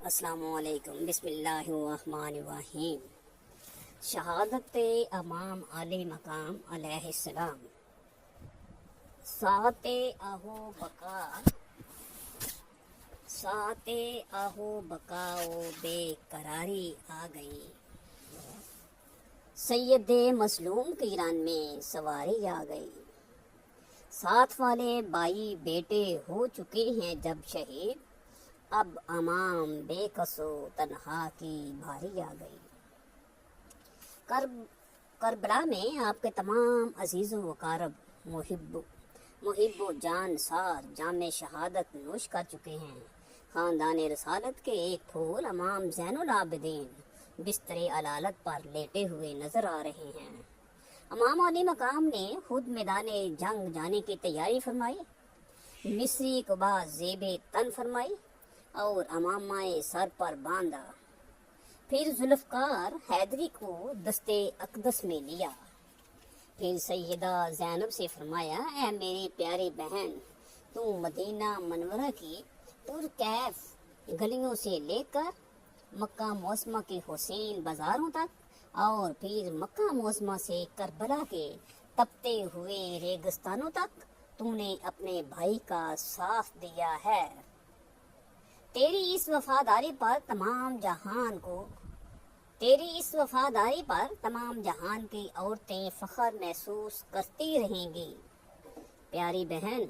السلام علیکم، بسم اللہ الرحمن الرحیم۔ شہادت امام علی مقام علیہ السلام۔ ساعت آہو بقا و بے قراری آ گئی، سید مظلوم کی ران میں سواری آ گئی۔ ساتھ والے بائی بیٹے ہو چکے ہیں جب شہید، اب امام بے کس و تنہا کی بھاری آ گئی۔ کربلا میں آپ کے تمام عزیز و اقارب محب و جان سار جام شہادت نوش کر چکے ہیں۔ خاندان رسالت کے ایک پھول امام زین العابدین بستر علالت پر لیٹے ہوئے نظر آ رہے ہیں۔ امام علی مقام نے خود میدان جنگ جانے کی تیاری فرمائی، مصری قبا زیب تن فرمائی اور امامہ سر پر باندھا، پھر ذوالفقار حیدری کو دستے اقدس میں لیا، پھر سیدہ زینب سے فرمایا، اے میری پیاری بہن، تو مدینہ منورہ کی پرکیف گلیوں سے لے کر مکہ معظمہ کے حسین بازاروں تک اور پھر مکہ معظمہ سے کربلا کے تپتے ہوئے ریگستانوں تک تم نے اپنے بھائی کا ساتھ دیا ہے۔ تیری اس وفاداری پر تمام جہان کی عورتیں فخر محسوس کرتی رہیں گی۔ پیاری بہن،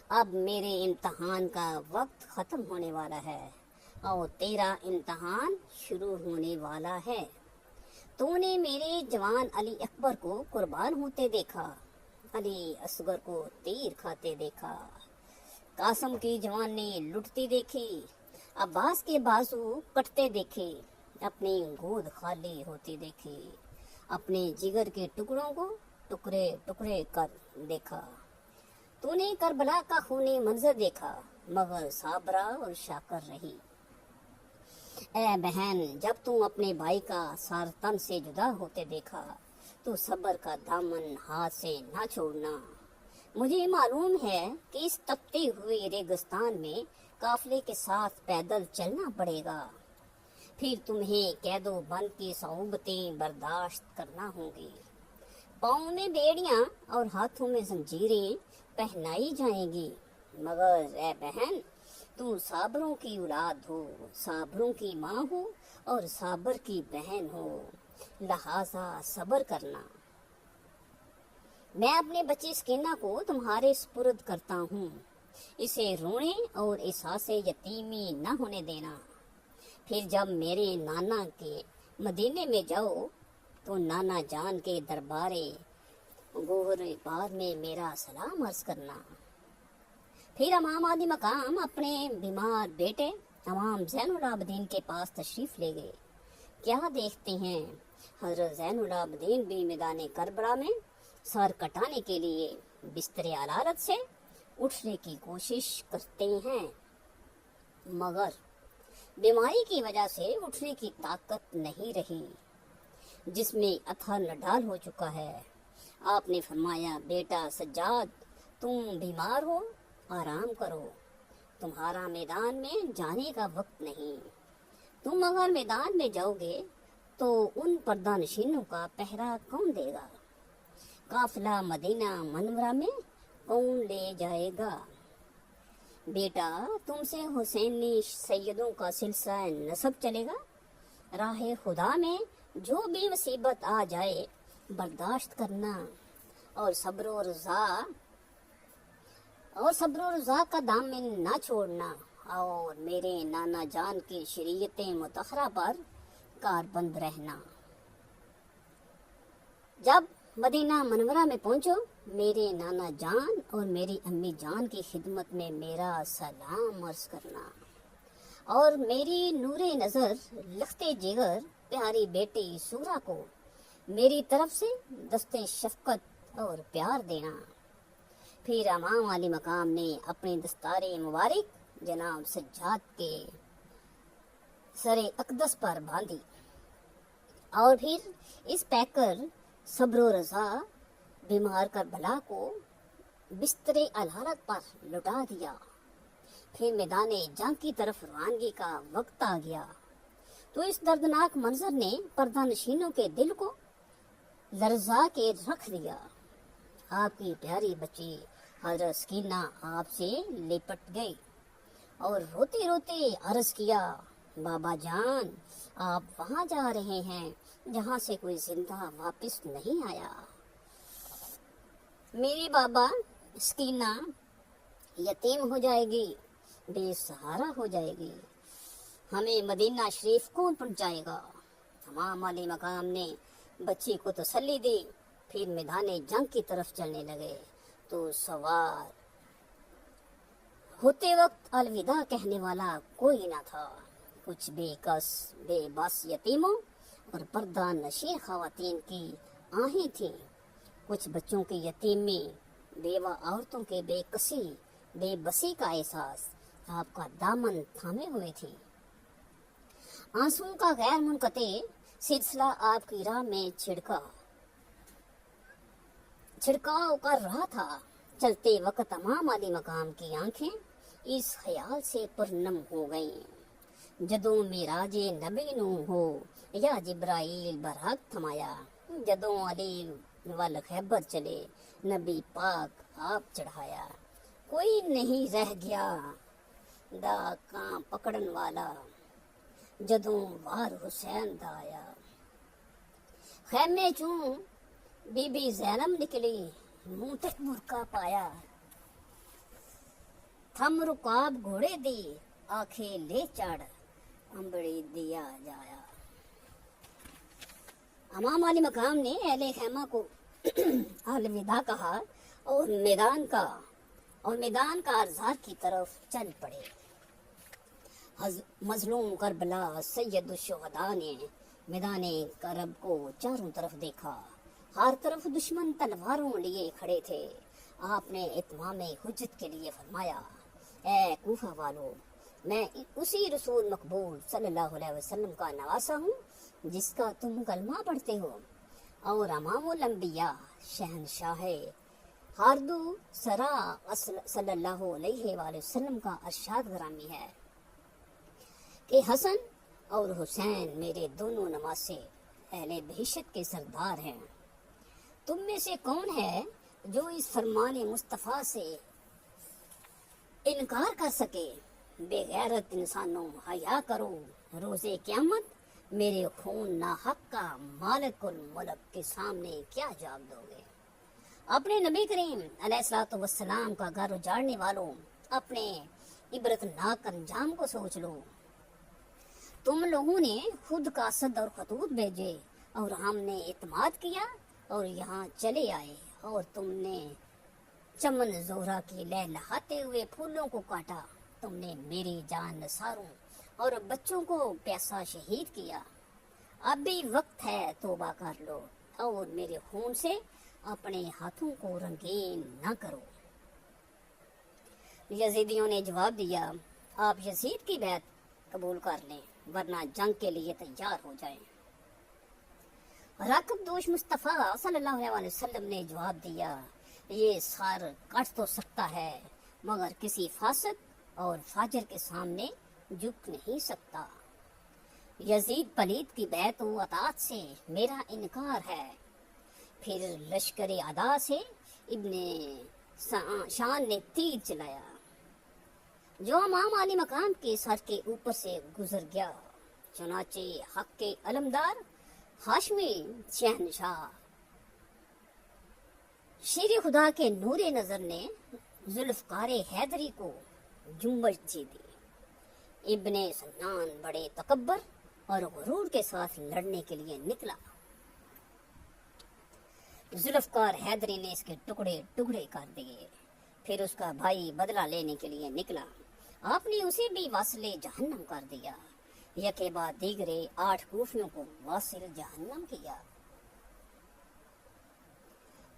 اب میرے امتحان کا وقت ختم ہونے والا ہے اور تیرا امتحان شروع ہونے والا ہے۔ تو نے میرے جوان علی اکبر کو قربان ہوتے دیکھا، علی اصغر کو تیر کھاتے دیکھا، قاسم کی جوانی لٹتی دیکھی، عباس کے بازو کٹتے دیکھے، اپنی گود خالی ہوتی دیکھی، اپنے جگر کے ٹکڑوں کو ٹکڑے ٹکڑے کر دیکھا۔ تو نے کربلا کا خونی منظر دیکھا مگر صابرہ اور شاکر رہی۔ اے بہن، جب تم اپنے بھائی کا سار تن سے جدا ہوتے دیکھا تو صبر کا دامن ہاتھ سے نہ چھوڑنا۔ مجھے معلوم ہے کہ اس تپتے ہوئے ریگستان میں قافلے کے ساتھ پیدل چلنا پڑے گا، پھر تمہیں قید و بند کی صعوبتیں برداشت کرنا ہوں گی، پاؤں میں بیڑیاں اور ہاتھوں میں زنجیریں پہنائی جائیں گی، مگر اے بہن، تم صابروں کی اولاد ہو، صابروں کی ماں ہو اور صابر کی بہن ہو، لہذا صبر کرنا۔ میں اپنے بچی سکینہ کو تمہارے سپرد کرتا ہوں، اسے رونے اور احساس یتیمی نہ ہونے دینا۔ پھر جب میرے نانا کے مدینے میں جاؤ تو نانا جان کے دربارے گوہر بار میں میرا سلام عرض کرنا۔ پھر امام علی مقام اپنے بیمار بیٹے امام زین العابدین کے پاس تشریف لے گئے۔ کیا دیکھتے ہیں، حضرت زین العابدین بھی میدان کربلا میں سر کٹانے کے لیے بستر علالت سے اٹھنے کی کوشش کرتے ہیں، مگر بیماری کی وجہ سے اٹھنے کی طاقت نہیں رہی، جس میں اتھر نڈال ہو چکا ہے۔ آپ نے فرمایا، بیٹا سجاد، تم بیمار ہو، آرام کرو، تمہارا میدان میں جانے کا وقت نہیں۔ تم اگر میدان میں جاؤ گے تو ان پردہ نشینوں کا پہرا کون دے گا؟ قافلہ مدینہ منورہ میں کون لے جائے گا؟ بیٹا، تم سے حسینی سیدوں کا سلسلہ نسب چلے گا۔ راہ خدا میں جو بھی مصیبت آ جائے برداشت کرنا اور صبر و رضا کا دامن نہ چھوڑنا، اور میرے نانا جان کی شریعت مطہرہ پر کاربند رہنا۔ جب مدینہ منورہ میں پہنچو، میرے نانا جان اور میری امی جان کی خدمت میں میرا سلام عرض کرنا، اور میری نور نظر لخت جگر پیاری بیٹی سورہ کو میری طرف سے دست شفقت اور پیار دینا۔ پھر امام علی مقام نے اپنی دستار مبارک جناب سجاد کے سر اقدس پر باندھی اور پھر اس پیکر صبر و رضا بیمار کربلا کو بستر علالت پر لٹا دیا۔ پھر میدان جنگ کی طرف روانگی کا وقت آ گیا تو اس دردناک منظر نے پردہ نشینوں کے دل کو لرزا کے رکھ دیا۔ آپ کی پیاری بچی حضرت سکینہ آپ سے لپٹ گئی اور روتے روتے عرض کیا، بابا جان، آپ وہاں جا رہے ہیں جہاں سے کوئی زندہ واپس نہیں آیا۔ میری بابا سکینہ یتیم ہو جائے گی، بے سہارا ہو جائے گی، ہمیں مدینہ شریف کون پہنچائے گا؟ تمام علی مقام نے بچی کو تسلی دی، پھر میدان جنگ کی طرف چلنے لگے تو سوار ہوتے وقت الوداع کہنے والا کوئی نہ تھا۔ کچھ بے کس بے بس یتیموں اور پردہ نشین خواتین کی آہیں تھیں، کچھ بچوں کی یتیمی، بیوہ عورتوں کے بے کسی بے بسی کا احساس آپ کا دامن تھامے ہوئے تھی۔ آنسوں کا غیر منقطع سلسلہ آپ کی راہ میں چھڑکاؤ کر رہا تھا۔ چلتے وقت تمام علی مقام کی آنکھیں اس خیال سے پرنم ہو گئیں، جدوں معراج نبی نو ہو یا جبرائیل برحق تھمایا، جدوں علی وال خیبر چلے نبی پاک آپ چڑھایا، کوئی نہیں رہ گیا دا کاں پکڑن والا، جدوں وار حسین دا آیا۔ خیمے چوں بی بی زینب نکلی، منہ تے برقع پایا، تھم رکاب گھوڑے دی، آکھے لے چڑھ امبڑی دیا جایا۔ امام علی مقام نے اہل خیمہ کو الوداع کہا اور میدان کا ارزار کی طرف چل پڑے۔ مظلوم کربلا سید الشہداء نے میدان کرب کو چاروں طرف دیکھا، ہر طرف دشمن تلواروں لیے کھڑے تھے۔ آپ نے اتمام حجت کے لیے فرمایا، اے کوفہ والو، میں اسی رسول مقبول صلی اللہ علیہ وسلم کا نواسا ہوں جس کا تم کلمہ پڑھتے ہو، اور امام الانبیاء شہنشاہ ہاردو سرا صلی اللہ علیہ وآلہ وسلم کا ارشاد گرامی ہے کہ حسن اور حسین میرے دونوں نواسے اہل بہشت کے سردار ہیں۔ تم میں سے کون ہے جو اس فرمان مصطفیٰ سے انکار کر سکے؟ بے غیرت انسانوں، حیا کرو، روز قیامت میرے خون ناحق کا مالک الملک کے سامنے کیا جواب دو گے؟ اپنے نبی کریم علیہ الصلوۃ والسلام کا گھر اجاڑنے والوں، اپنے عبرت ناک انجام کو سوچ لو۔ تم لوگوں نے خود قاصد اور خطوط بھیجے اور ہم نے اعتماد کیا اور یہاں چلے آئے، اور تم نے چمن زہرا کی لہلہاتے ہوئے پھولوں کو کاٹا، تم نے میری جان نثاروں اور بچوں کو پیاسا شہید کیا۔ اب بھی وقت ہے، توبہ کر لو اور میرے خون سے اپنے ہاتھوں کو رنگین نہ کرو۔ یزیدیوں نے جواب دیا، آپ یزید کی بیعت قبول کر لیں ورنہ جنگ کے لیے تیار ہو جائیں۔ راکب دوش مصطفیٰ صلی اللہ علیہ وسلم نے جواب دیا، یہ سر کٹ تو سکتا ہے مگر کسی فاسق اور فاجر کے سامنے جھک نہیں سکتا۔ یزید پلید کی بیعت و اطاعت سے میرا انکار ہے۔ پھر لشکر ادا سے ابن شان نے تیر چلایا جو امام علی مقام کے سر کے اوپر سے گزر گیا، چنانچہ حق کے علمدار ہاشمی شہنشاہ شیر خدا کے نور نظر نے ذوالفقار حیدری کو جنبش دی۔ ابن سنان بڑے تکبر اور غرور کے ساتھ لڑنے کے لیے نکلا۔ ذوالفقار حیدری نے اس کے ٹکڑے ٹکڑے کر دیے۔ پھر اس کا بھائی بدلہ لینے کے لیے نکلا، آپ نے اسے بھی واصل جہنم کر دیا۔ یکے بعد دیگرے 8 کوفیوں کو واصل جہنم کیا۔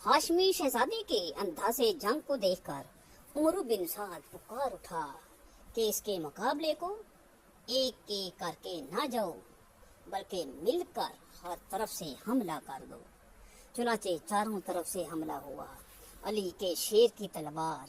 ہاشمی شہزادے کے انداز جنگ کو دیکھ کر عمر بن سعد پکار اٹھا کہ اس کے مقابلے کو ایک ایک کر کے نہ جاؤ بلکہ مل کر ہر طرف سے حملہ کر دو۔ چنانچہ چاروں طرف سے حملہ ہوا۔ علی کے شیر کی تلوار